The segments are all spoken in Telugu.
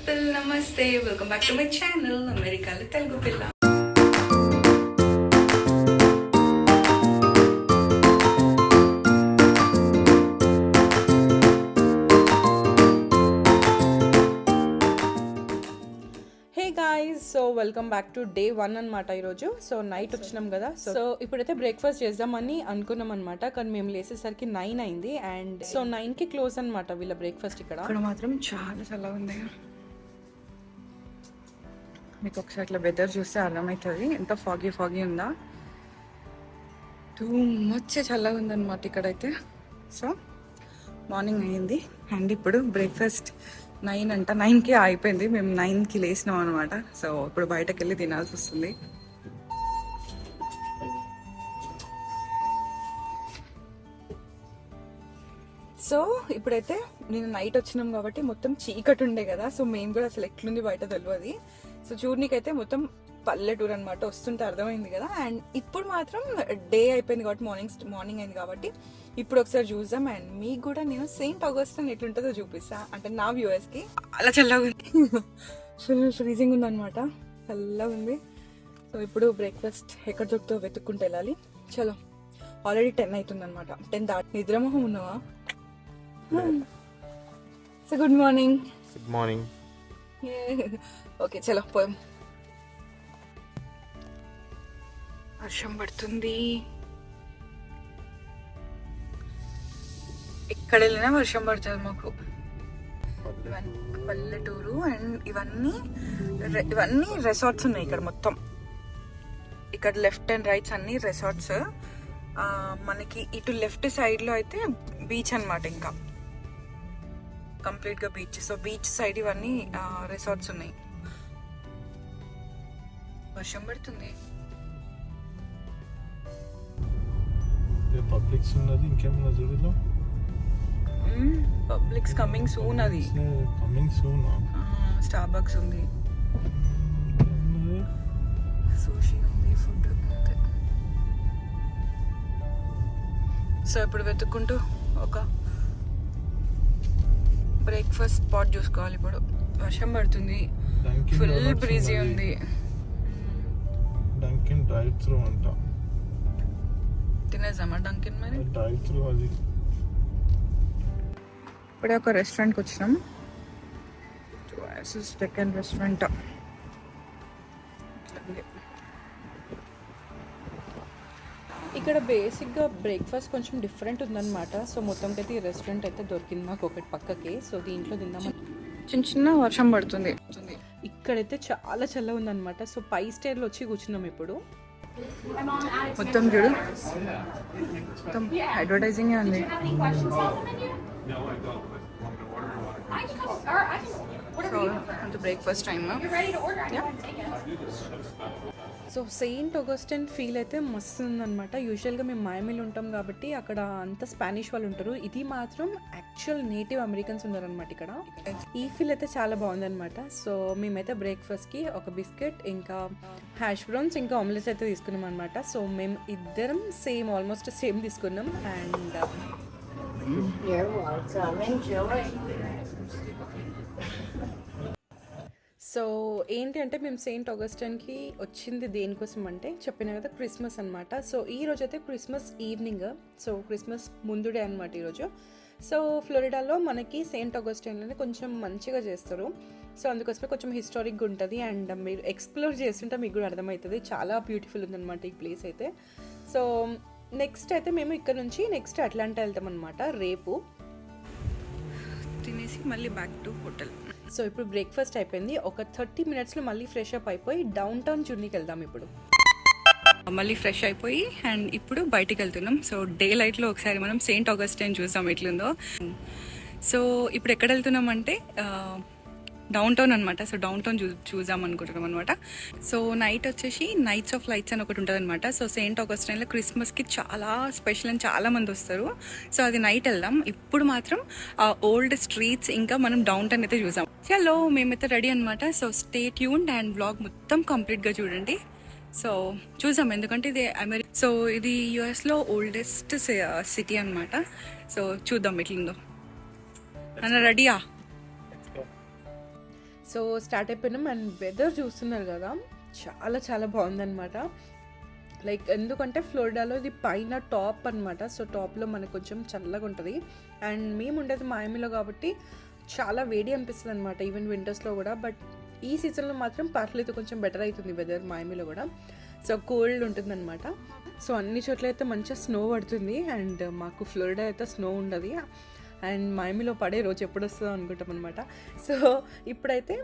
పీపుల్ నమస్తే, welcome back to my channel అమెరికాలో తెలుగు పిల్ల. So welcome back to day 1 అనమాట ఈరోజు. సో నైట్ వచ్చినాం కదా, సో ఇప్పుడైతే బ్రేక్ఫాస్ట్ చేద్దామని అనుకున్నాం అనమాట. కానీ మేము లేసేసరికి 9 అయింది. అండ్ సో 9కి క్లోజ్ అనమాట వీళ్ళ బ్రేక్ఫాస్ట్. ఇక్కడ మాత్రం చాలా చల్లగా ఉంది. మీకు ఒకసారి ఇట్లా వెదర్ చూస్తే అర్థమవుతుంది ఎంత ఫాగీ ఉందా. టూ మచ్ చల్లగా ఉందన్నమాట ఇక్కడైతే. సో మార్నింగ్ అయ్యింది అండ్ ఇప్పుడు బ్రేక్ఫాస్ట్ 9 అంట, 9కి అయిపోయింది. మేము 9కి లేసినాం అనమాట. సో ఇప్పుడు బయటకు వెళ్ళి తినాల్సి వస్తుంది. సో ఇప్పుడైతే నేను నైట్ వచ్చినాం కాబట్టి మొత్తం చీకటి ఉండే కదా. సో మేము కూడా అసలు ఎట్లుంది బయట తెలియదు. సో చూడనీకైతే మొత్తం పల్లెటూరు అనమాట, వస్తుంటే అర్థమైంది కదా. అండ్ ఇప్పుడు మాత్రం డే అయిపోయింది కాబట్టి మార్నింగ్ అయింది కాబట్టి ఇప్పుడు ఒకసారి చూద్దాం. అండ్ మీకు కూడా నేను సెయింట్ ఆగస్టిన్ ఎట్లుంటుందో చూపిస్తా, అంటే నా వ్యూవర్స్కి. అలా చల్లగా ఉంది, ఫుల్ ఫ్రీజింగ్ ఉంది అనమాట, చల్లగా ఉంది. సో ఇప్పుడు బ్రేక్ఫాస్ట్ ఎక్కడ దొరుకుతో వెతుక్కుంటూ వెళ్ళాలి. చలో, ఆల్రెడీ 10 అవుతుంది అనమాట. 10 దాటి నిద్రమోహం ఉన్నావా? So good morning. Good morning. Okay చలో పోయాం. వర్షం పడుతుంది, ఎక్కడ వెళ్ళినా వర్షం పడుతుంది మాకు. పల్లెటూరు అండ్ ఇవన్నీ రెసార్ట్స్ ఉన్నాయి ఇక్కడ మొత్తం. ఇక్కడ లెఫ్ట్ అండ్ రైట్స్ అన్ని రెసార్ట్స్. మనకి ఇటు లెఫ్ట్ సైడ్ లో అయితే బీచ్ అనమాట, ఇంకా కంప్లీట్ గా బీచ్. సో బీచ్ సైడ్ ఇవన్నీ రెసార్ట్స్ ఉన్నాయి. వర్షం పడుతుంది. పబ్లిక్స్ ఉన్నది, ఇంకేమన్నా చూడలో పబ్లిక్స్ కమింగ్ సూన్. అది కమింగ్ సూన్. స్టార్బక్స్ ఉంది, సూషీ ఉంది, ఫుడ్. సో ఇప్పుడు వెతుక్కుంటూ ఒక బ్రేక్ఫాస్ట్ స్పాట్ చూసుకోవాలి. ఇప్పుడు వర్షం పడుతుంది, ఫుల్ బ్రీజీ ఉంది. డంకిన్ డ్రైవ్ త్రూ అంట. తినేసామా డంకిన్? మరి డ్రైవ్ త్రూ అది. ఇప్పుడే ఒక రెస్టారెంట్కి వచ్చినాం, సెకండ్ రెస్టారెంట్. ఇక్కడ బేసిక్గా బ్రేక్ఫాస్ట్ కొంచెం డిఫరెంట్ ఉందన్నమాట. సో మొత్తంకి అయితే ఈ రెస్టారెంట్ అయితే దొరికింది మాకు ఒకటి పక్కకి. సో దీంట్లో తిందామని చిన్న వర్షం పడుతుంది. ఇక్కడైతే చాలా చల్లగా ఉందన్నమాట. సో పై స్టేర్లో వచ్చి కూర్చున్నాం ఇప్పుడు. మొత్తం చూడు, మొత్తం అడ్వర్టైజింగ్ ఉంది. Breakfast time. So Saint Augustine feel అయితే మస్తు ఉందన్నమాట. యూజువల్గా మేము మాయమిల్ ఉంటాం కాబట్టి అక్కడ అంతా స్పానిష్ వాళ్ళు ఉంటారు. ఇది మాత్రం యాక్చువల్ నేటివ్ అమెరికన్స్ ఉన్నారనమాట ఇక్కడ. ఈ ఫీల్ అయితే చాలా బాగుందన్నమాట. సో మేమైతే బ్రేక్ఫాస్ట్కి ఒక బిస్కెట్, ఇంకా హ్యాష్ బ్రౌన్స్, ఇంకా ఆమ్లెట్స్ అయితే తీసుకున్నాం అనమాట. సో మేము ఇద్దరం ఆల్మోస్ట్ సేమ్ తీసుకున్నాం. అండ్ సో ఏంటి అంటే మేము సెయింట్ ఆగస్టిన్కి వచ్చింది దేనికోసం అంటే చెప్పిన కదా, క్రిస్మస్ అనమాట. సో ఈ రోజు అయితే క్రిస్మస్ ఈవినింగ్, సో క్రిస్మస్ ముందు డే అనమాట ఈరోజు. సో ఫ్లోరిడాలో మనకి సెయింట్ ఆగస్టిన్లోనే కొంచెం మంచిగా చేస్తారు. సో అందుకోసమే కొంచెం హిస్టారిక్గా ఉంటుంది. అండ్ మీరు ఎక్స్ప్లోర్ చేస్తుంటే మీకు కూడా అర్థమవుతుంది, చాలా బ్యూటిఫుల్ ఉందన్నమాట ఈ ప్లేస్ అయితే. సో నెక్స్ట్ అయితే మేము ఇక్కడ నుంచి నెక్స్ట్ అట్లాంటా వెళ్తాం అనమాట రేపు. తినేసి మళ్ళీ బ్యాక్ టు హోటల్. సో ఇప్పుడు బ్రేక్ఫాస్ట్ అయిపోయింది. ఒక 30 minutesలో మళ్ళీ ఫ్రెష్ అప్ అయిపోయి డౌన్ టౌన్ జర్నీకి వెళ్దాం. ఇప్పుడు మళ్ళీ ఫ్రెష్ అయిపోయి అండ్ ఇప్పుడు బయటికి వెళ్తున్నాం. సో డే లైట్లో ఒకసారి మనం సెయింట్ ఆగస్టిన్ చూసాం ఎట్లుందో. సో ఇప్పుడు ఎక్కడ వెళ్తున్నాం అంటే డౌన్ టౌన్ అనమాట. సో డౌన్ టౌన్ చూద్దాం అనుకుంటున్నాం అనమాట. సో నైట్ వచ్చేసి నైట్స్ ఆఫ్ లైట్స్ అని ఒకటి ఉంటుంది అనమాట. సో సెయింట్ ఆగస్టిన్లో క్రిస్మస్కి చాలా స్పెషల్ అని చాలా మంది వస్తారు. సో అది నైట్ వెళ్దాం. ఇప్పుడు మాత్రం ఓల్డ్ స్ట్రీట్స్ ఇంకా మనం డౌన్ టౌన్ అయితే చూసాం. చలో మేమైతే రెడీ అనమాట. So stay tuned and vlog మొత్తం కంప్లీట్గా చూడండి. సో చూసాం, ఎందుకంటే ఇది సో ఇది యుఎస్లో ఓల్డెస్ట్ సిటీ అనమాట. సో చూద్దాం ఎట్లుందో. అన్న రెడీయా? సో స్టార్ట్ అయిపోయినాం అండ్ వెదర్ చూస్తున్నారు కదా, చాలా చాలా బాగుందన్నమాట. లైక్ ఎందుకంటే ఫ్లోరిడాలో ఇది పైన టాప్ అనమాట. సో టాప్లో మనకు కొంచెం చల్లగా ఉంటుంది. అండ్ మేము ఉండేది మయామిలో కాబట్టి చాలా వేడి అనిపిస్తుంది అనమాట, ఈవెన్ వింటర్స్లో కూడా. బట్ ఈ సీజన్లో మాత్రం పర్లేదు, కొంచెం బెటర్ అవుతుంది వెదర్ మయామిలో కూడా. సో కోల్డ్ ఉంటుందన్నమాట. సో అన్ని చోట్ల అయితే మంచిగా స్నో పడుతుంది. అండ్ మాకు ఫ్లోరిడా అయితే స్నో ఉండదు. అండ్ మయామిలో పడే రోజు ఎప్పుడు వస్తుందో అనుకుంటాం అనమాట. సో ఇప్పుడైతే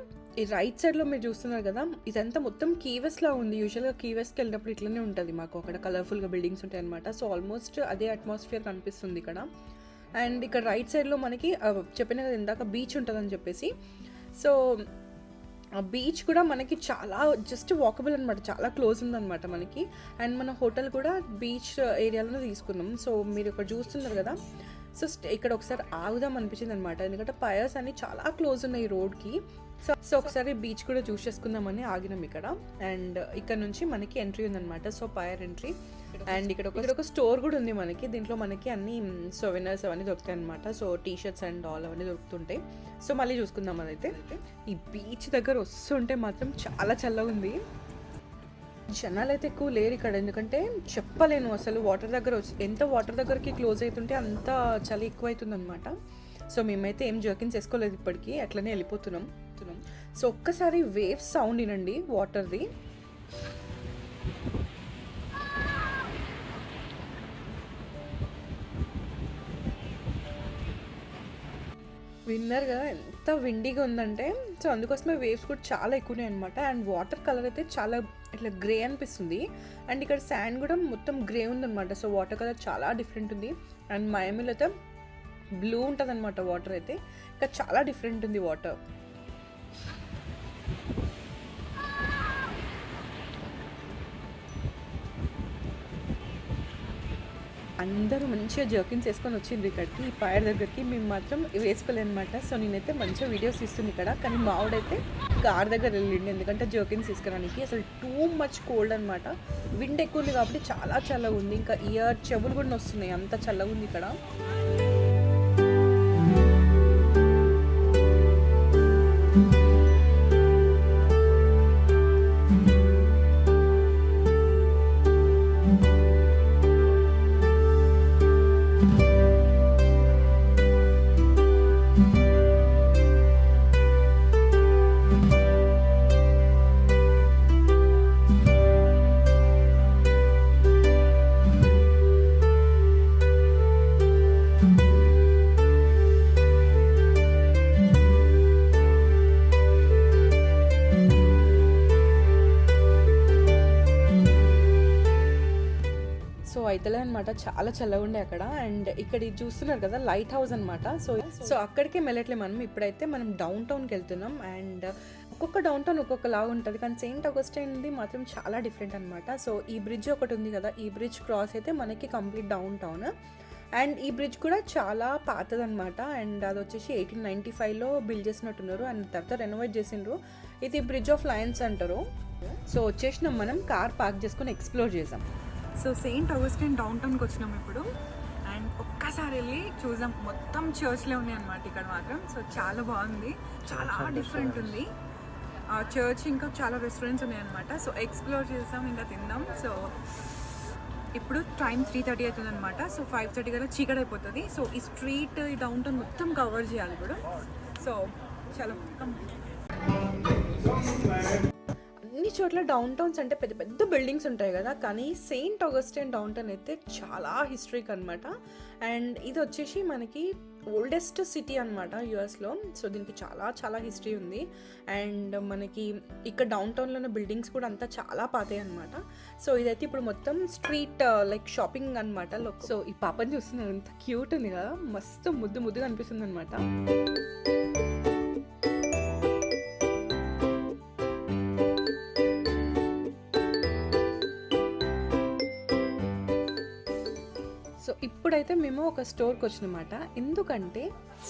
ఈ రైట్ సైడ్లో మీరు చూస్తున్నారు కదా, ఇదంతా మొత్తం కీవెస్లా ఉంది. యూజువల్గా కీవెస్కి వెళ్ళినప్పుడు ఇట్లనే ఉంటుంది మాకు, అక్కడ కలర్ఫుల్గా బిల్డింగ్స్ ఉంటాయి అనమాట. సో ఆల్మోస్ట్ అదే అట్మాస్ఫియర్ కనిపిస్తుంది ఇక్కడ. అండ్ ఇక్కడ రైట్ సైడ్లో మనకి చెప్పిన కదా ఇందాక బీచ్ ఉంటుందని చెప్పేసి. సో ఆ బీచ్ కూడా మనకి చాలా జస్ట్ వాకబుల్ అనమాట, చాలా క్లోజ్ ఉందన్నమాట మనకి. అండ్ మన హోటల్ కూడా బీచ్ ఏరియాలోనే తీసుకున్నాం. సో మీరు ఇక్కడ చూస్తున్నారు కదా, సో ఇక్కడ ఒకసారి ఆగుదాం అనిపించింది అనమాట, ఎందుకంటే పైర్స్ అన్ని చాలా క్లోజ్ ఉన్నాయి రోడ్కి. సో ఒకసారి బీచ్ కూడా చూసేసుకుందామని ఆగినాం ఇక్కడ. అండ్ ఇక్కడ నుంచి మనకి ఎంట్రీ ఉందన్నమాట, సో పైర్ ఎంట్రీ. అండ్ ఇక్కడ ఒక స్టోర్ కూడా ఉంది మనకి, దీంట్లో మనకి అన్ని సోవెనర్స్ అవన్నీ దొరుకుతాయి అనమాట. సో టీషర్ట్స్ అండ్ ఆల్ అవన్నీ దొరుకుతుంటాయి. సో మళ్ళీ చూసుకుందాం అదైతే. ఈ బీచ్ దగ్గర వస్తుంటే మాత్రం చాలా చల్లగా ఉంది. జనాలు అయితే ఎక్కువ లేరు ఇక్కడ, ఎందుకంటే చెప్పలేను అసలు. వాటర్ దగ్గర ఎంత వాటర్ దగ్గరికి క్లోజ్ అవుతుంటే అంత చలి ఎక్కువ అవుతుంది అనమాట. సో మేమైతే ఏం జర్కిన్స్ వేసుకోలేదు ఇప్పటికీ, అట్లనే వెళ్ళిపోతున్నాం. సో ఒక్కసారి వేవ్స్ సౌండ్ వినండి వాటర్ది. విన్నర్గా ఎంత విండీగా ఉందంటే, సో అందుకోసమే వేవ్స్ కూడా చాలా ఎక్కువనే అనమాట. అండ్ వాటర్ కలర్ అయితే చాలా ఇట్లా గ్రే అనిపిస్తుంది. అండ్ ఇక్కడ శాండ్ కూడా మొత్తం గ్రే ఉందన్నమాట. సో వాటర్ కలర్ చాలా డిఫరెంట్ ఉంది. అండ్ మయామిలో అయితే బ్లూ ఉంటుంది అనమాట వాటర్ అయితే, ఇంకా చాలా డిఫరెంట్ ఉంది వాటర్. అందరూ మంచిగా జర్కిన్స్ వేసుకొని వచ్చిండ్రు ఇక్కడికి, ఈ పైర్ దగ్గరికి. మేము మాత్రం వేసుకోలేదు అనమాట. సో నేనైతే మంచిగా వీడియోస్ తీస్తుంది ఇక్కడ, కానీ మావిడైతే కార్ దగ్గర వెళ్ళిండి, ఎందుకంటే జర్కిన్స్ తీసుకోవడానికి. అసలు టూ మచ్ కోల్డ్ అనమాట, విండ్ ఎక్కువ ఉంది కాబట్టి చాలా చల్లగా ఉంది. ఇంకా చెవులు కూడా వస్తున్నాయి, అంత చల్లగా ఉంది ఇక్కడ. అయితలే అనమాట, చాలా చల్లగా ఉండే అక్కడ. అండ్ ఇక్కడ ఇది చూస్తున్నారు కదా లైట్ హౌస్ అనమాట. సో అక్కడికే వెళ్ళట్లే మనం, ఇప్పుడైతే మనం డౌన్ టౌన్కి వెళ్తున్నాం. అండ్ ఒక్కొక్క డౌన్ టౌన్ ఒక్కొక్కలాగా ఉంటుంది, కానీ సెయింట్ ఆగస్టైన్ది మాత్రం చాలా డిఫరెంట్ అనమాట. సో ఈ బ్రిడ్జ్ ఒకటి ఉంది కదా, ఈ బ్రిడ్జ్ క్రాస్ అయితే మనకి కంప్లీట్ డౌన్ టౌన్. అండ్ ఈ బ్రిడ్జ్ కూడా చాలా పాతదనమాట. అండ్ అది వచ్చేసి 1895లో బిల్డ్ చేసినట్టున్నారు. అండ్ తర్వాత రెనోవేట్ చేసిండ్రు. ఇది బ్రిడ్జ్ ఆఫ్ లయన్స్ అంటారు. సో వచ్చేసినాం మనం, కార్ పార్క్ చేసుకొని ఎక్స్ప్లోర్ చేసాం. సో సెయింట్ ఆగస్టైన్ డౌన్ టౌన్కి వచ్చినాం ఇప్పుడు. అండ్ ఒక్కసారి వెళ్ళి చూసాం, మొత్తం చర్చ్లే ఉన్నాయి అనమాట ఇక్కడ మాత్రం. సో చాలా బాగుంది, చాలా డిఫరెంట్ ఉంది ఆ చర్చ్. ఇంకా చాలా రెస్టారెంట్స్ ఉన్నాయన్నమాట. సో ఎక్స్ప్లోర్ చేసాం, ఇంకా తిందాం. సో ఇప్పుడు టైం 3:30 అవుతుంది అనమాట. సో 5:30 కల్లా చీకటి అయిపోతుంది. సో ఈ స్ట్రీట్, ఈ డౌన్ టౌన్ మొత్తం కవర్ చేయాలి ఇప్పుడు. సో చాలా అన్ని చోట్ల డౌన్ టౌన్స్ అంటే పెద్ద పెద్ద బిల్డింగ్స్ ఉంటాయి కదా, కానీ సెయింట్ ఆగస్టైన్ డౌన్ టౌన్ అయితే చాలా హిస్టరీక్ అనమాట. అండ్ ఇది వచ్చేసి మనకి ఓల్డెస్ట్ సిటీ అనమాట యుఎస్లో. సో దీనికి చాలా చాలా హిస్టరీ ఉంది. అండ్ మనకి ఇక్కడ డౌన్ టౌన్లో ఉన్న బిల్డింగ్స్ కూడా అంతా చాలా పాతాయి అనమాట. సో ఇదైతే ఇప్పుడు మొత్తం స్ట్రీట్ లైక్ షాపింగ్ అనమాట. సో ఈ పాపని చూస్తున్నారు, ఎంత క్యూట్ ఉంది కదా, మస్తు ముద్దు ముద్దుగా అనిపిస్తుంది అనమాట. సో ఇప్పుడైతే మేము ఒక స్టోర్కి వచ్చినమాట, ఎందుకంటే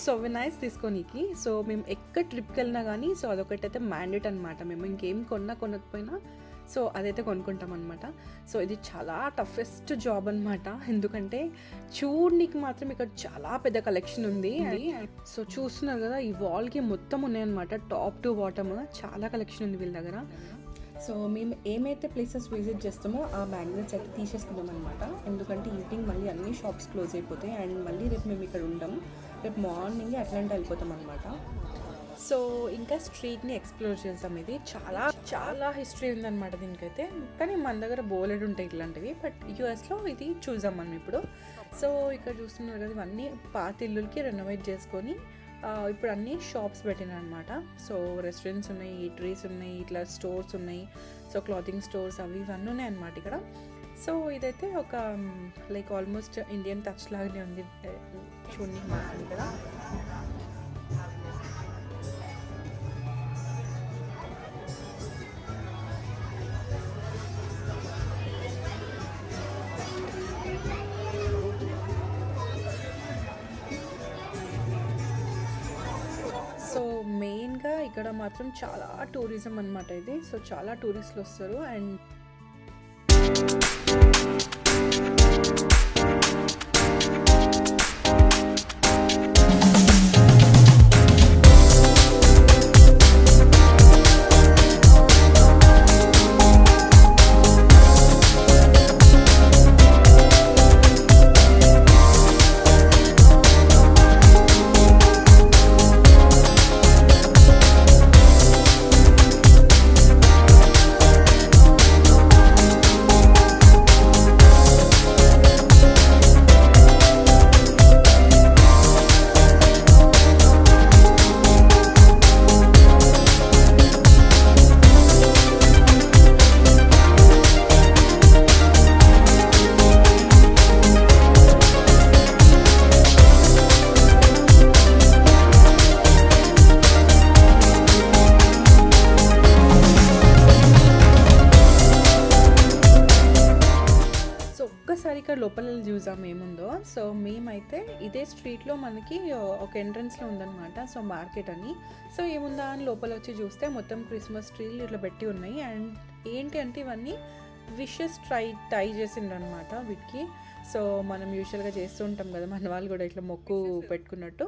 సోవెనైర్స్ తీసుకోనికి. సో మేము ఎక్కడ ట్రిప్కి వెళ్ళినా కానీ సో అదొకటైతే మ్యాండేట్ అనమాట. మేము ఇంకేం కొనకపోయినా సో అదైతే కొనుక్కుంటాం అనమాట. సో ఇది చాలా టఫెస్ట్ జాబ్ అనమాట, ఎందుకంటే చూడనికి మాత్రం ఇక్కడ చాలా పెద్ద కలెక్షన్ ఉంది. సో చూస్తున్నారు కదా, ఈ వాల్కి మొత్తం ఉన్నాయన్నమాట, టాప్ టు బాటమ్ చాలా కలెక్షన్ ఉంది వీళ్ళ దగ్గర. సో మేము ఏమైతే ప్లేసెస్ విజిట్ చేస్తామో ఆ మ్యాగ్నెట్స్ అయితే తీసేసుకుందాం అనమాట, ఎందుకంటే ఈవినింగ్ మళ్ళీ అన్ని షాప్స్ క్లోజ్ అయిపోతాయి అండ్ మళ్ళీ రేపు మేము ఇక్కడ ఉంటాం, రేపు మార్నింగ్ అట్లాంటి వెళ్ళిపోతాం అనమాట. సో ఇంకా స్ట్రీట్ని ఎక్స్ప్లోర్ చేస్తాం. ఇది చాలా చాలా హిస్టరీ ఉందన్నమాట దీనికైతే, కానీ మన దగ్గర బోలెడ్ ఉంటాయి ఇట్లాంటివి, బట్ యూఎస్లో ఇది చూసాం మనం ఇప్పుడు. సో ఇక్కడ చూస్తున్నారు కదా, ఇవన్నీ పాత ఇల్లులకి రెనోవేట్ చేసుకొని ఇప్పుడు అన్నీ షాప్స్ పెట్టినాయి అనమాట. సో రెస్టారెంట్స్ ఉన్నాయి, ఈటరీస్ ఉన్నాయి, ఇట్లా స్టోర్స్ ఉన్నాయి, సో క్లాతింగ్ స్టోర్స్ అవి ఇవన్నీ ఉన్నాయి అనమాట ఇక్కడ. సో ఇదైతే ఒక లైక్ ఆల్మోస్ట్ ఇండియన్ టచ్ లాగానే ఉంది చూడండి మాకు ఇక్కడ. సో మెయిన్గా ఇక్కడ మాత్రం చాలా టూరిజం అనమాట ఇది. సో చాలా టూరిస్టులు వస్తారు అండ్ ఇక్కడ లోపల చూసాం ఏముందో. సో మేమైతే ఇదే స్ట్రీట్లో మనకి ఒక ఎంట్రన్స్లో ఉందన్నమాట, సో మార్కెట్ అని. సో ఏముందా అని లోపల వచ్చి చూస్తే మొత్తం క్రిస్మస్ ట్రీలు ఇట్లా పెట్టి ఉన్నాయి. అండ్ ఏంటి అంటే ఇవన్నీ విషెస్ టై చేసిండ్రనమాట వీటికి. సో మనం యూజువల్గా చేస్తూ ఉంటాం కదా, మన వాళ్ళు కూడా ఇట్లా మొక్కు పెట్టుకున్నట్టు.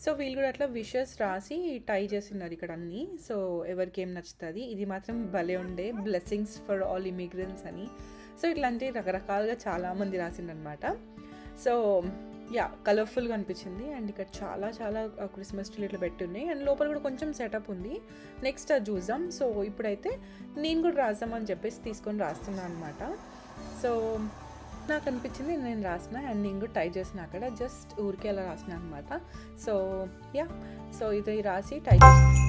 సో వీళ్ళు కూడా అట్లా విషెస్ రాసి టై చేసినారు ఇక్కడ అన్నీ. సో ఎవరికి ఏం నచ్చుతుంది, ఇది మాత్రం భలే ఉండే, బ్లెస్సింగ్స్ ఫర్ ఆల్ ఇమిగ్రెంట్స్ అని. సో ఇట్లాంటి రకరకాలుగా చాలామంది రాసిండనమాట. సో యా కలర్ఫుల్గా అనిపించింది. అండ్ ఇక్కడ చాలా చాలా క్రిస్మస్ ట్రీ ఇట్లా పెట్టున్నాయి అండ్ లోపల కూడా కొంచెం సెటప్ ఉంది. నెక్స్ట్ అది చూద్దాం. సో ఇప్పుడైతే నేను కూడా రాద్దామని చెప్పేసి తీసుకొని రాస్తున్నాను అనమాట. సో నాకు అనిపించింది, నేను రాసిన అండ్ నేను కూడా టై చేసిన అక్కడ, జస్ట్ ఊరికే అలా రాసిన అనమాట. సో యా, సో ఇది రాసి టై చేసిన.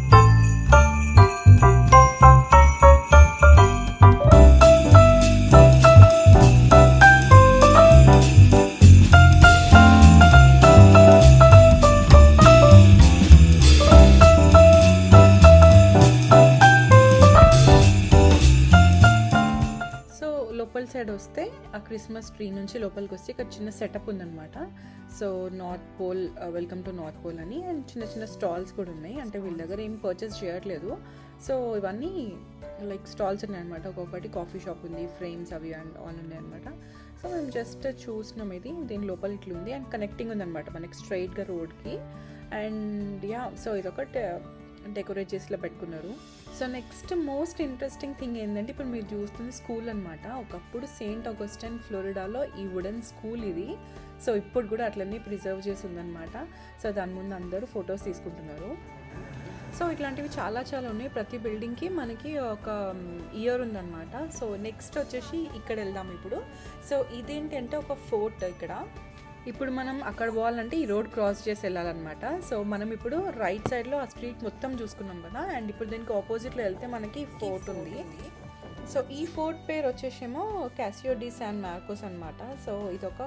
లోపల సైడ్ వస్తే ఆ క్రిస్మస్ ట్రీ నుంచి లోపలికి వస్తే ఇక్కడ చిన్న సెటప్ ఉందన్నమాట. So north pole, welcome to north pole అని, అండ్ చిన్న చిన్న స్టాల్స్ కూడా ఉన్నాయి. అంటే వీళ్ళ దగ్గర ఏం పర్చేస్ చేయట్లేదు. సో ఇవన్నీ లైక్ స్టాల్స్ ఉన్నాయన్నమాట. ఒక్కొక్కటి కాఫీ షాప్ ఉంది, ఫ్రేమ్స్ అవి అండ్ ఆల్ ఉన్నాయి అనమాట. సో మేము జస్ట్ చూసినాం, ఇది దీని లోపల ఇట్లా ఉంది అండ్ కనెక్టింగ్ ఉందన్నమాట మనకి స్ట్రైట్గా రోడ్కి. అండ్ యా, సో ఇదొకటి డెకరేట్ చేసిలా పెట్టుకున్నారు. So next most interesting thing ఏంటంటే, ఇప్పుడు మీరు చూస్తుంది స్కూల్ అనమాట. ఒకప్పుడు సెయింట్ ఆగస్టిన్ ఫ్లోరిడాలో ఈ వుడెన్ స్కూల్ ఇది. సో ఇప్పుడు కూడా అట్లనే ప్రిజర్వ్ చేసి ఉందన్నమాట. సో దాని ముందు అందరూ ఫొటోస్ తీసుకుంటున్నారు. సో ఇట్లాంటివి చాలా చాలా ఉన్నాయి. ప్రతి బిల్డింగ్కి మనకి ఒక ఇయర్ ఉందన్నమాట. సో నెక్స్ట్ వచ్చేసి ఇక్కడ వెళ్దాం ఇప్పుడు. సో ఇదేంటంటే ఒక ఫోర్ట్ ఇక్కడ. ఇప్పుడు మనం అక్కడ పోవాలంటే ఈ రోడ్ క్రాస్ చేసి వెళ్ళాలన్నమాట. సో మనం ఇప్పుడు రైట్ సైడ్లో ఆ స్ట్రీట్ మొత్తం చూసుకున్నాం కదా, అండ్ ఇప్పుడు దీనికి ఆపోజిట్లో వెళ్తే మనకి ఫోర్ట్ ఉంది. సో ఈ ఫోర్ట్ పేరు వచ్చేసేమో క్యాసియో డి శాన్ మార్కోస్ అనమాట. సో ఇదొక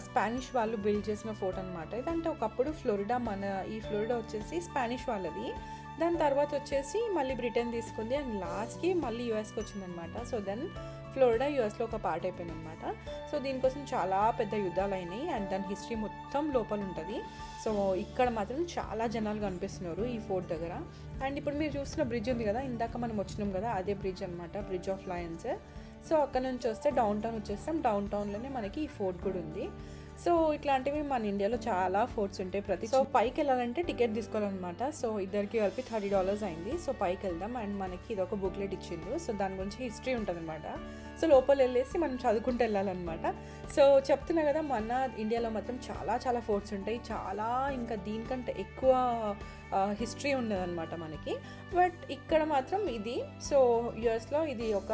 స్పానిష్ వాళ్ళు బిల్డ్ చేసిన ఫోర్ట్ అనమాట. ఇదంటే ఒకప్పుడు ఫ్లోరిడా, మన ఈ ఫ్లోరిడా వచ్చేసి స్పానిష్ వాళ్ళది. దాని తర్వాత వచ్చేసి మళ్ళీ బ్రిటన్ తీసుకుంది అండ్ లాస్ట్కి మళ్ళీ యూఎస్కి వచ్చిందనమాట. సో దెన్ ఫ్లోరిడా యూఎస్లో ఒక పార్ట్ అయిపోయింది అనమాట. సో దీనికోసం చాలా పెద్ద యుద్ధాలు అయినాయి అండ్ దాని హిస్టరీ మొత్తం లోపల ఉంటుంది. సో ఇక్కడ మాత్రం చాలా జనాలు కనిపిస్తున్నారు ఈ ఫోర్ట్ దగ్గర. అండ్ ఇప్పుడు మీరు చూస్తున్న బ్రిడ్జ్ ఉంది కదా, ఇందాక మనం వచ్చినాం కదా, అదే బ్రిడ్జ్ అనమాట, బ్రిడ్జ్ ఆఫ్ లయన్స్. సో అక్కడ నుంచి వస్తే డౌన్ టౌన్ వచ్చేస్తాం. డౌన్ టౌన్లోనే మనకి ఈ ఫోర్ట్ కూడా ఉంది. సో ఇట్లాంటివి మన ఇండియాలో చాలా ఫోర్ట్స్ ఉంటాయి. సో పైకి వెళ్ళాలంటే టికెట్ తీసుకోవాలన్నమాట. సో ఇద్దరికి కలిపి $30 అయింది. సో పైకి వెళ్దాం అండ్ మనకి ఇది ఒక బుక్లెట్ ఇచ్చిండు. సో దాని గురించి హిస్టరీ ఉంటుంది అనమాట. సో లోపల వెళ్ళేసి మనం చదువుకుంటూ వెళ్ళాలన్నమాట. సో చెప్తున్నా కదా, మన ఇండియాలో మాత్రం చాలా చాలా ఫోర్ట్స్ ఉంటాయి, చాలా ఇంకా దీనికంటే ఎక్కువ హిస్టరీ ఉన్నదన్నమాట మనకి. బట్ ఇక్కడ మాత్రం ఇది. సో యూఎస్లో ఇది ఒక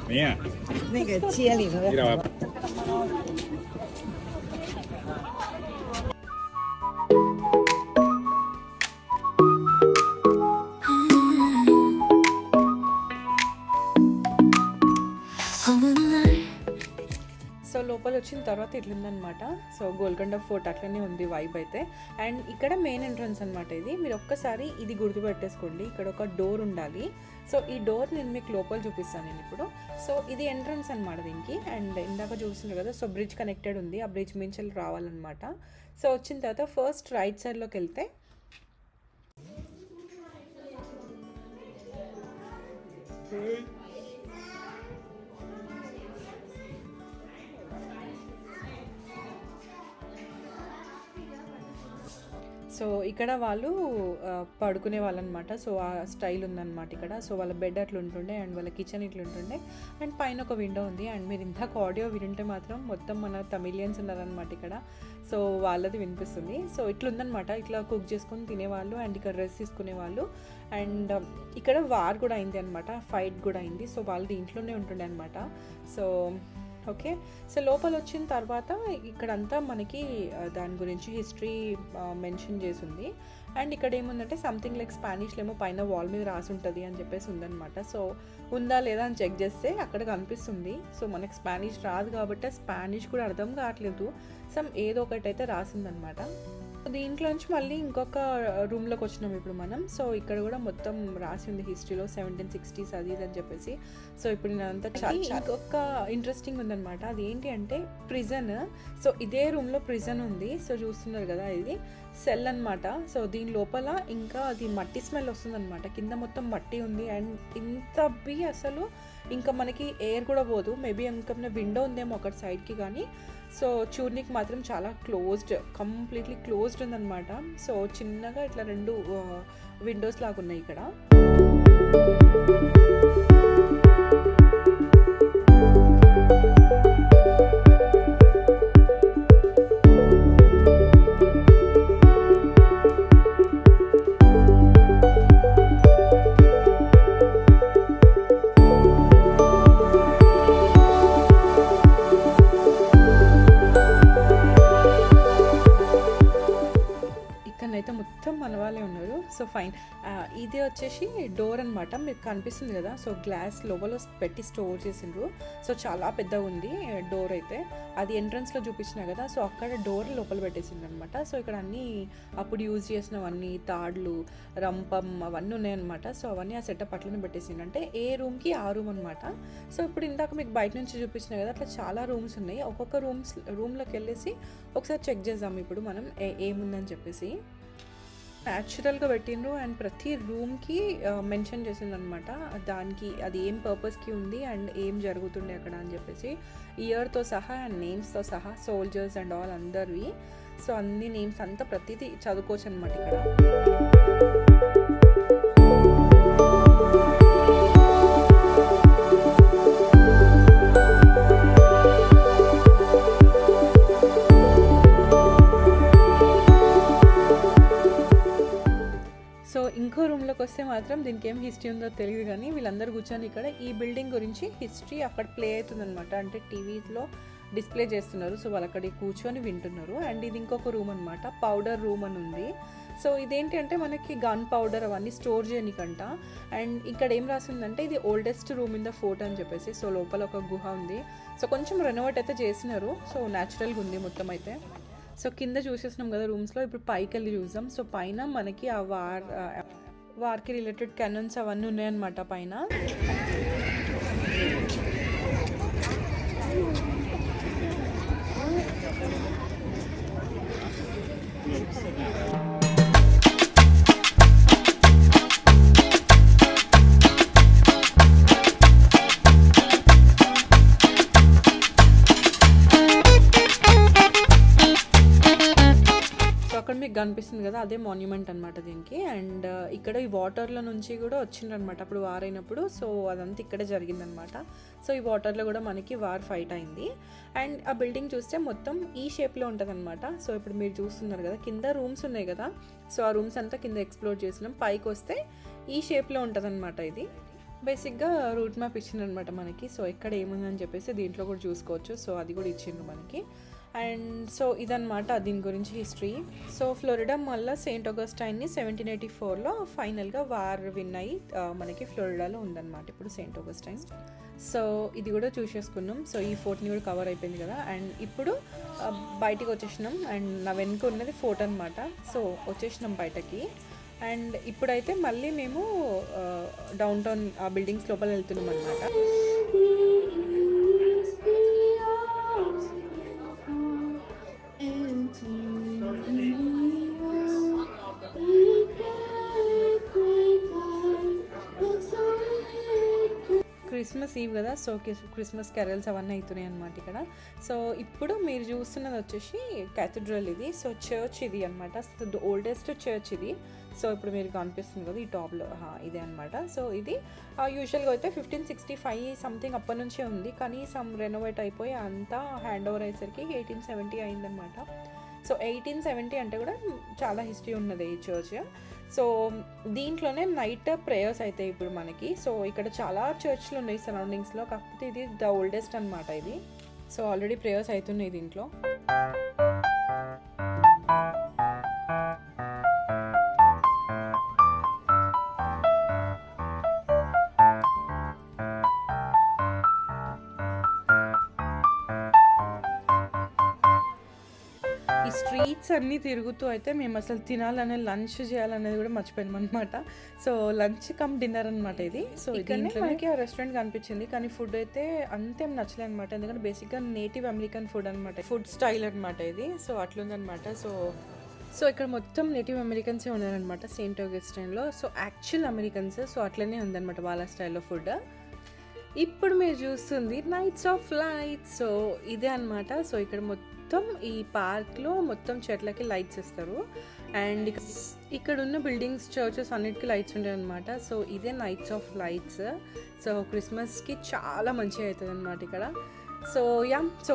Mía. Venga, Chiali, ¿no? Mira, va. So లోపల వచ్చిన తర్వాత ఇట్లుందనమాట. సో గోల్కొండ ఫోర్ట్ అట్లనే ఉంది వైబ్ అయితే. అండ్ ఇక్కడ మెయిన్ ఎంట్రన్స్ అనమాట ఇది. మీరు ఒక్కసారి ఇది గుర్తుపెట్టేసుకోండి, ఇక్కడ ఒక డోర్ ఉండాలి. సో ఈ డోర్ నేను మీకు లోపల చూపిస్తాను నేను ఇప్పుడు. సో ఇది ఎంట్రన్స్ అనమాట దీనికి. అండ్ ఇందాక చూస్తున్నారు కదా, సో బ్రిడ్జ్ కనెక్టెడ్ ఉంది, ఆ బ్రిడ్జ్ మించి రావాలన్నమాట. సో వచ్చిన తర్వాత ఫస్ట్ రైట్ సైడ్లోకి వెళ్తే సో ఇక్కడ వాళ్ళు పడుకునే వాళ్ళు అనమాట. సో ఆ స్టైల్ ఉందన్నమాట ఇక్కడ. సో వాళ్ళ బెడ్ అట్లా ఉంటుండే అండ్ వాళ్ళ కిచెన్ ఇట్లా ఉంటుండే అండ్ పైన ఒక విండో ఉంది. అండ్ మీరు ఇందాక ఆడియో వింటే మాత్రం మొత్తం మన తమిళియన్స్ ఉన్నారనమాట ఇక్కడ. సో వాళ్ళది వినిపిస్తుంది. సో ఇట్లా ఉందన్నమాట, ఇట్లా కుక్ చేసుకొని తినేవాళ్ళు అండ్ ఇక్కడ రెస్ట్ తీసుకునేవాళ్ళు. అండ్ ఇక్కడ వార్ కూడా అయింది అనమాట, ఫైట్ కూడా అయింది. సో వాళ్ళు దీంట్లోనే ఉంటుండే అనమాట. So okay. సో లోపల వచ్చిన తర్వాత ఇక్కడంతా మనకి దాని గురించి హిస్టరీ మెన్షన్ చేసి ఉంది. అండ్ ఇక్కడ ఏముందంటే సంథింగ్ లైక్ స్పానిష్లో ఏమో పైన వాల్ మీద రాసి ఉంటుంది అని చెప్పేసి ఉందన్నమాట. సో ఉందా లేదా అని చెక్ చేస్తే అక్కడ కనిపిస్తుంది. సో మనకి స్పానిష్ రాదు కాబట్టి స్పానిష్ కూడా అర్థం కావట్లేదు, ఏదో ఒకటి అయితే రాసిందనమాట. దీంట్లోంచి మళ్ళీ ఇంకొక రూమ్లోకి వచ్చినాం ఇప్పుడు మనం. సో ఇక్కడ కూడా మొత్తం రాసి ఉంది హిస్టరీలో 1760s అది ఇది అని చెప్పేసి. సో ఇప్పుడు నేనంతా ఇంకొక ఇంట్రెస్టింగ్ ఉందన్నమాట. అది ఏంటి అంటే ప్రిజన్. సో ఇదే రూమ్లో ప్రిజన్ ఉంది. సో చూస్తున్నారు కదా, ఇది సెల్ అనమాట. సో దీని లోపల ఇంకా అది మట్టి స్మెల్ వస్తుందన్నమాట. కింద మొత్తం మట్టి ఉంది అండ్ ఇంత అసలు ఇంకా మనకి ఎయిర్ కూడా పోదు. మేబీ ఇంకేమైనా విండో ఉందేమో ఒకటి సైడ్కి, కానీ సో చూడనికి మాత్రం చాలా క్లోజ్డ్, కంప్లీట్లీ క్లోజ్డ్ ఉందన్నమాట. సో చిన్నగా ఇట్లా 2 విండోస్ లాగా ఉన్నాయి ఇక్కడ. అయితే మొత్తం మన వాళ్ళే ఉన్నారు. So fine. ఇది వచ్చేసి డోర్ అనమాట, మీకు కనిపిస్తుంది కదా. సో గ్లాస్ లోపల పెట్టి స్టోర్ చేసిండ్రు. సో చాలా పెద్దగా ఉంది డోర్ అయితే. అది ఎంట్రన్స్లో చూపించిన కదా, సో అక్కడ డోర్ లోపల పెట్టేసిండ్రు అనమాట. సో ఇక్కడ అన్నీ అప్పుడు యూజ్ చేసినవన్నీ తాడ్లు, రంపం అవన్నీ ఉన్నాయన్నమాట. సో అవన్నీ ఆ సెటప్ అట్లనే పెట్టేసిండ్రు, అంటే ఏ రూమ్కి ఆ రూమ్ అనమాట. సో ఇప్పుడు ఇందాక మీకు బయట నుంచి చూపించిన కదా, అట్లా చాలా రూమ్స్ ఉన్నాయి. ఒక్కొక్క రూమ్లోకి వెళ్ళేసి ఒకసారి చెక్ చేద్దాం ఇప్పుడు మనం ఏముందని చెప్పేసి. న్యాచురల్గా పెట్టిండ్రు అండ్ ప్రతి రూమ్కి మెన్షన్ చేసిండ్రు అనమాట, దానికి అది ఏం పర్పస్కి ఉంది అండ్ ఏం జరుగుతుండే అక్కడ అని చెప్పేసి, ఇయర్తో సహా అండ్ నేమ్స్తో సహా, సోల్జర్స్ అండ్ ఆల్ అందరివి. సో అన్ని నేమ్స్ అంతా ప్రతిదీ చదువుకోవచ్చు అనమాట ఇక్కడ. సో ఇంకో రూమ్లోకి వస్తే మాత్రం దీనికి ఏం హిస్టరీ ఉందో తెలియదు, కానీ వీళ్ళందరూ కూర్చొని ఇక్కడ ఈ బిల్డింగ్ గురించి హిస్టరీ అక్కడ ప్లే అవుతుందన్నమాట, అంటే టీవీలో డిస్ప్లే చేస్తున్నారు. సో వాళ్ళు అక్కడ కూర్చొని వింటున్నారు. అండ్ ఇది ఇంకొక రూమ్ అనమాట, పౌడర్ రూమ్ అని ఉంది. సో ఇదేంటి అంటే మనకి గన్ పౌడర్ అవన్నీ స్టోర్ చేయనికంట. అండ్ ఇక్కడ ఏం రాసిందంటే ఇది oldest room in the fort అని చెప్పేసి. సో లోపల ఒక గుహ ఉంది. సో కొంచెం రెనోవేట్ అయితే చేసినారు. సో న్యాచురల్గా ఉంది మొత్తం అయితే. సో కింద చూసేసినాం కదా రూమ్స్లో, ఇప్పుడు పైకి వెళ్ళి చూద్దాం. సో పైన మనకి ఆ వార్కి రిలేటెడ్ కెనన్స్ అవన్నీ ఉన్నాయన్నమాట పైన. అక్కడ మీకు కనిపిస్తుంది కదా, అదే మాన్యుమెంట్ అనమాట దీనికి. అండ్ ఇక్కడ ఈ వాటర్లో నుంచి కూడా వచ్చిందనమాట అప్పుడు వార్ అయినప్పుడు. సో అదంతా ఇక్కడే జరిగిందనమాట. సో ఈ వాటర్లో కూడా మనకి వార్ ఫైట్ అయింది. అండ్ ఆ బిల్డింగ్ చూస్తే మొత్తం ఈ షేప్లో ఉంటుంది అనమాట. సో ఇప్పుడు మీరు చూస్తున్నారు కదా, కింద రూమ్స్ ఉన్నాయి కదా, సో ఆ రూమ్స్ అంతా కింద ఎక్స్ప్లోర్ చేసినాం. పైకి వస్తే ఈ షేప్లో ఉంటుంది అనమాట. ఇది బేసిక్గా రూట్ మ్యాప్ ఇచ్చిందనమాట మనకి. సో ఎక్కడ ఏముందని చెప్పేసి దీంట్లో కూడా చూసుకోవచ్చు. సో అది కూడా ఇచ్చిండ్రు మనకి. అండ్ సో ఇదన్నమాట దీని గురించి హిస్టరీ. సో ఫ్లోరిడా మళ్ళీ సెయింట్ ఆగస్టైన్ని 1784లో ఫైనల్గా వార్ విన్ అయ్యి మనకి ఫ్లోరిడాలో ఉందన్నమాట ఇప్పుడు సెయింట్ ఆగస్టైన్. సో ఇది కూడా చూసేసుకున్నాం. సో ఈ ఫోర్ట్ని కూడా కవర్ అయిపోయింది కదా. అండ్ ఇప్పుడు బయటికి వచ్చేసినాం. అండ్ నా వెనుక ఉన్నది ఫోర్ట్ అనమాట. సో వచ్చేసినాం బయటకి. అండ్ ఇప్పుడైతే మళ్ళీ మేము డౌన్ టౌన్ ఆ బిల్డింగ్స్ లోపల వెళ్తున్నాం అనమాట. క్రిస్మస్ ఈవ్ కదా, సో క్రిస్మస్ క్యారల్స్ అవన్నీ అవుతున్నాయి అనమాట ఇక్కడ. సో ఇప్పుడు మీరు చూస్తున్నది వచ్చేసి క్యాథడ్రల్ ఇది. సో చర్చ్ ఇది అనమాట, ద ఓల్డెస్ట్ చర్చ్ ఇది. సో ఇప్పుడు మీరు కనిపిస్తుంది కదా ఈ టాప్లో, ఇదే అనమాట. సో ఇది యూజువల్గా అయితే 1565 సంథింగ్ అప్పటి నుంచే ఉంది, కానీ సమ్ రెనోవేట్ అయిపోయి అంతా హ్యాండ్ ఓవర్ అయ్యేసరికి 1870 అయిందనమాట. సో 1870 అంటే కూడా చాలా హిస్టరీ ఉన్నది ఈ చర్చ్. సో దీంట్లోనే నైట్ ప్రేయర్స్ అవుతాయి ఇప్పుడు మనకి. సో ఇక్కడ చాలా చర్చ్లు ఉన్నాయి సరౌండింగ్స్లో, కాకపోతే ఇది ద ఓల్డెస్ట్ అనమాట ఇది. సో ఆల్రెడీ ప్రేయర్స్ అవుతున్నాయి దీంట్లో. ఈ స్ట్రీట్స్ అన్నీ తిరుగుతూ అయితే మేము అసలు తినాలనే లంచ్ చేయాలనేది కూడా మర్చిపోయాం అనమాట. సో లంచ్ కమ్ డిన్నర్ అనమాట ఇది. సో దీంట్లో మనకి ఆ రెస్టారెంట్ కనిపించింది, కానీ ఫుడ్ అయితే అంతేం నచ్చలేదు అనమాట. ఎందుకంటే బేసిక్గా నేటివ్ అమెరికన్ ఫుడ్ అనమాట, ఫుడ్ స్టైల్ అనమాట ఇది. సో అట్లుందనమాట. సో ఇక్కడ మొత్తం నేటివ్ అమెరికన్సే ఉన్నారనమాట సెయింట్ ఆగస్టైన్లో. So actual Americans. సో అట్లనే ఉందనమాట వాళ్ళ స్టైల్లో ఫుడ్. ఇప్పుడు మీరు చూస్తుంది నైట్స్ ఆఫ్ లైట్స్. సో ఇదే అనమాట. సో ఇక్కడ మొత్తం ఈ పార్క్లో మొత్తం చెట్లకి లైట్స్ ఇస్తారు. అండ్ ఇక్కడ ఉన్న బిల్డింగ్స్, చర్చెస్ అన్నిటికీ లైట్స్ ఉంటాయి అనమాట. సో ఇదే నైట్స్ ఆఫ్ లైట్స్. సో క్రిస్మస్కి చాలా మంచిగా అవుతుంది అనమాట ఇక్కడ. సో యా, సో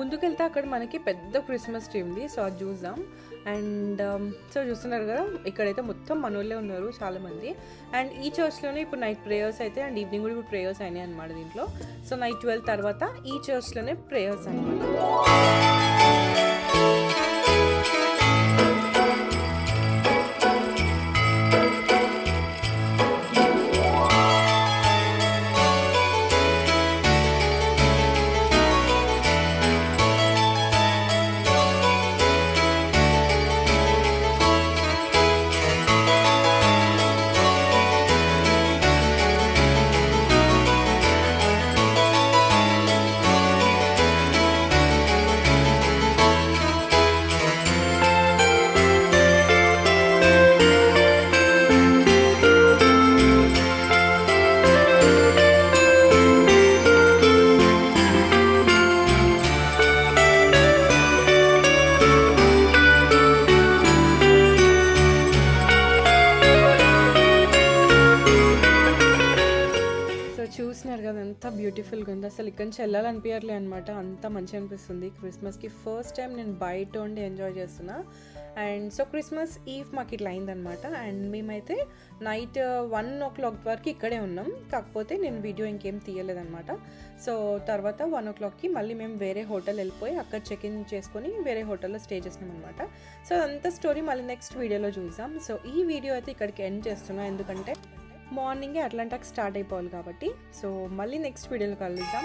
ముందుకెళ్తే అక్కడ మనకి పెద్ద క్రిస్మస్ ట్రీ ఉంది. సో అది చూద్దాం. అండ్ సో చూస్తున్నారు కదా, ఇక్కడైతే మొత్తం మనోళ్ళే ఉన్నారు చాలామంది. అండ్ ఈ చర్చ్లోనే ఇప్పుడు నైట్ ప్రేయర్స్ అయితే, అండ్ ఈవినింగ్ కూడా ఇప్పుడు ప్రేయర్స్ అయినాయి అనమాట దీంట్లో. సో నైట్ 12 తర్వాత ఈ చర్చ్లోనే ప్రేయర్స్ అనమాట. చూస్తున్నారు కదా ఎంత బ్యూటిఫుల్గా ఉంది. అసలు ఇక్కడ నుంచి వెళ్ళాలనిపించట్లే అనమాట, అంత మంచిగా అనిపిస్తుంది. క్రిస్మస్కి ఫస్ట్ టైం నేను బయట ఉండి ఎంజాయ్ చేస్తున్నా. అండ్ సో క్రిస్మస్ ఈవ్ మాకు ఇట్లా అయిందనమాట. అండ్ మేమైతే నైట్ 1 o'clock వరకు ఇక్కడే ఉన్నాం, కాకపోతే నేను వీడియో ఇంకేం తీయలేదన్నమాట. సో తర్వాత 1 o'clockకి మళ్ళీ మేము వేరే హోటల్ వెళ్ళిపోయి అక్కడ చెక్-ఇన్ చేసుకొని వేరే హోటల్లో స్టే చేసినాం అనమాట. సో అదంతా స్టోరీ మళ్ళీ నెక్స్ట్ వీడియోలో చూసాం. సో ఈ వీడియో అయితే ఇక్కడికి ఎండ్ చేస్తున్నాం, ఎందుకంటే మార్నింగే అట్లాంటాకి స్టార్ట్ అయిపోవాలి కాబట్టి. సో మళ్ళీ నెక్స్ట్ వీడియోలో కలుద్దాం.